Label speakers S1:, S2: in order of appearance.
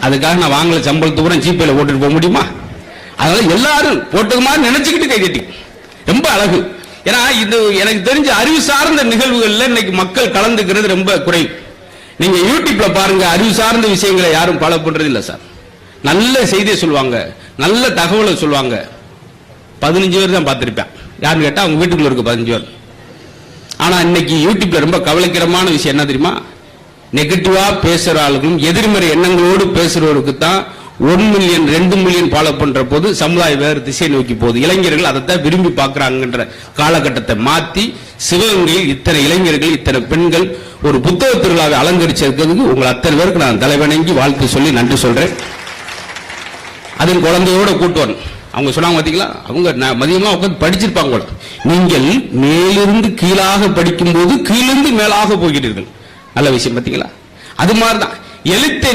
S1: அதுக்காக நான் வாங்கல சம்பளத்து கூட ஜிபேல போட்டுட்டு போக முடியுமா? அதனால எல்லாரும் போட்டது மாதிரி நினைச்சுக்கிட்டு கை தட்டி ரொம்ப அழகு. ஏன்னா இது எனக்கு தெரிஞ்ச அறிவு சார்ந்த நிகழ்வுகள்ல இன்னைக்கு மக்கள் கலந்துக்கிறது ரொம்ப குறைவு. நீங்க யூடியூப்ல பாருங்க, அறிவு சார்ந்த விஷயங்களை யாரும் ஃபாலோ பண்றது இல்ல சார். நல்ல செய்தியை சொல்லுவாங்க, நல்ல தகவலை சொல்லுவாங்க. 15 பேர் தான் பார்த்திருப்பேன். யாருன்னு கேட்டா அவங்க வீட்டுக்குள்ள இருக்கு 15 பேர். ஆனா இன்னைக்கு யூடியூப்ல ரொம்ப கவலைக்கிடமான விஷயம் என்ன தெரியுமா? நெகட்டிவா பேசுற ஆளுகளும் எதிர்மறை எண்ணங்களோடு பேசுறவருக்கு தான் 1 மில்லியன் 2 மில்லியன் ஃபாலோ பண்ற போது சமுதாயம் வேறு திசை நோக்கி போகுது. இளைஞர்கள் அதைத்தான் விரும்பி பார்க்கிறாங்கன்ற காலகட்டத்தை மாத்தி சிவகங்கையில் இத்தனை இளைஞர்கள் இத்தனை பெண்கள் ஒரு புத்தக திருவிழாவை அலங்கரிச்சிருக்கிறதுக்கு உங்கள் அத்தனை பேருக்கு நான் தலைவணங்கி வாழ்த்து சொல்லி நன்றி சொல்றேன். அதன் குழந்தையோட கூட்டுவன் அவங்க சொன்னாங்க பாத்தீங்களா, அவங்க மதியமா உட்காந்து படிச்சிருப்பாங்க கூட. நீங்கள் மேலிருந்து கீழாக படிக்கும் போது கீழிருந்து மேலாக போகிறீர்கள். நல்ல விஷயம் பாத்தீங்களா? அது மாதிரிதான் எழுத்தை